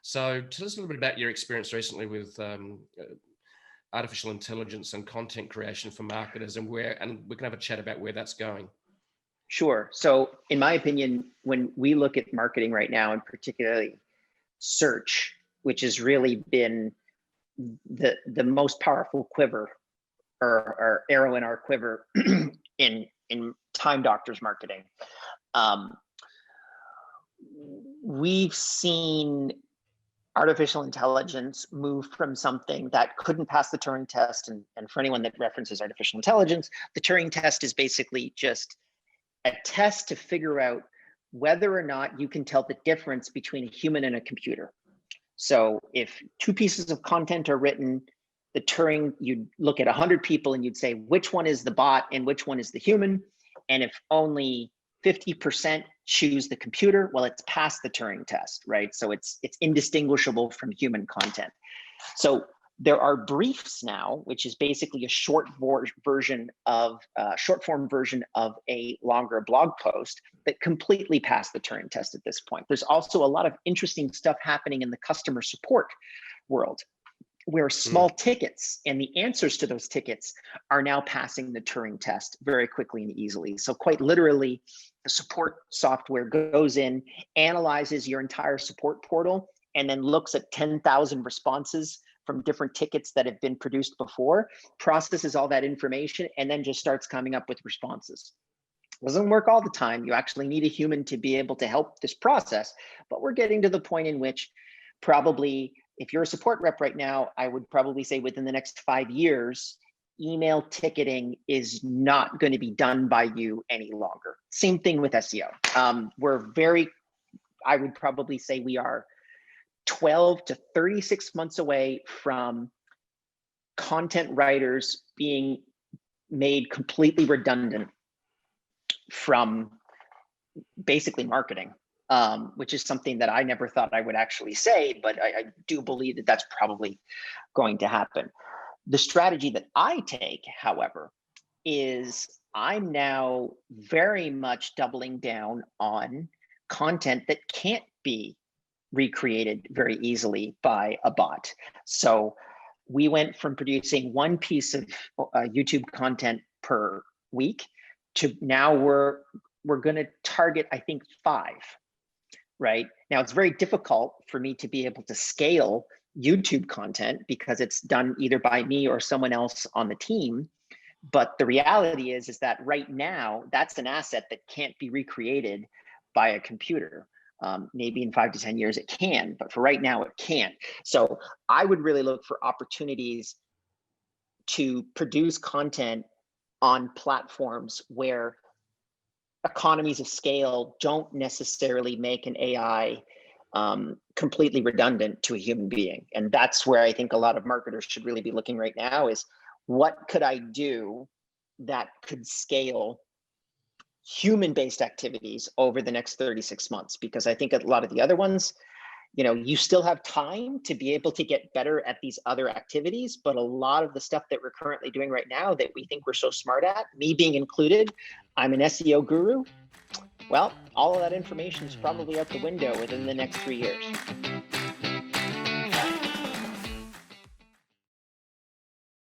So tell us a little bit about your experience recently with artificial intelligence and content creation for marketers, and we can have a chat about where that's going. Sure. So in my opinion, when we look at marketing right now, and particularly search, which has really been the most powerful quiver or arrow in our quiver in Time Doctors marketing, we've seen artificial intelligence move from something that couldn't pass the Turing test. And for anyone that references artificial intelligence, the Turing test is basically just a test to figure out whether or not you can tell the difference between a human and a computer. So if two pieces of content are written, the Turing, you'd look at 100 people and you'd say, which one is the bot and which one is the human? And if only 50% choose the computer, well, it's passed the Turing test, right? So it's indistinguishable from human content. So there are briefs now, which is basically a short form version of a longer blog post that completely passed the Turing test at this point. There's also a lot of interesting stuff happening in the customer support world, where small tickets and the answers to those tickets are now passing the Turing test very quickly and easily. So quite literally, the support software goes in, analyzes your entire support portal, and then looks at 10,000 responses from different tickets that have been produced before, processes all that information, and then just starts coming up with responses. It doesn't work all the time. You actually need a human to be able to help this process, but we're getting to the point in which probably, if you're a support rep right now, I would probably say within the next 5 years, email ticketing is not going to be done by you any longer. Same thing with SEO. I would probably say we are 12 to 36 months away from content writers being made completely redundant from basically marketing. Which is something that I never thought I would actually say, but I do believe that that's probably going to happen. The strategy that I take, however, is I'm now very much doubling down on content that can't be recreated very easily by a bot. So we went from producing one piece of YouTube content per week to now we're going to target, I think, 5. Right now, it's very difficult for me to be able to scale YouTube content because it's done either by me or someone else on the team. But the reality is that right now, that's an asset that can't be recreated by a computer. Maybe in 5 to 10 years it can, but for right now it can't. So I would really look for opportunities to produce content on platforms where economies of scale don't necessarily make an AI completely redundant to a human being. And that's where I think a lot of marketers should really be looking right now is, what could I do that could scale human-based activities over the next 36 months? Because I think a lot of the other ones, you still have time to be able to get better at these other activities, but a lot of the stuff that we're currently doing right now that we think we're so smart at, me being included, I'm an SEO guru. Well, all of that information is probably out the window within the next 3 years.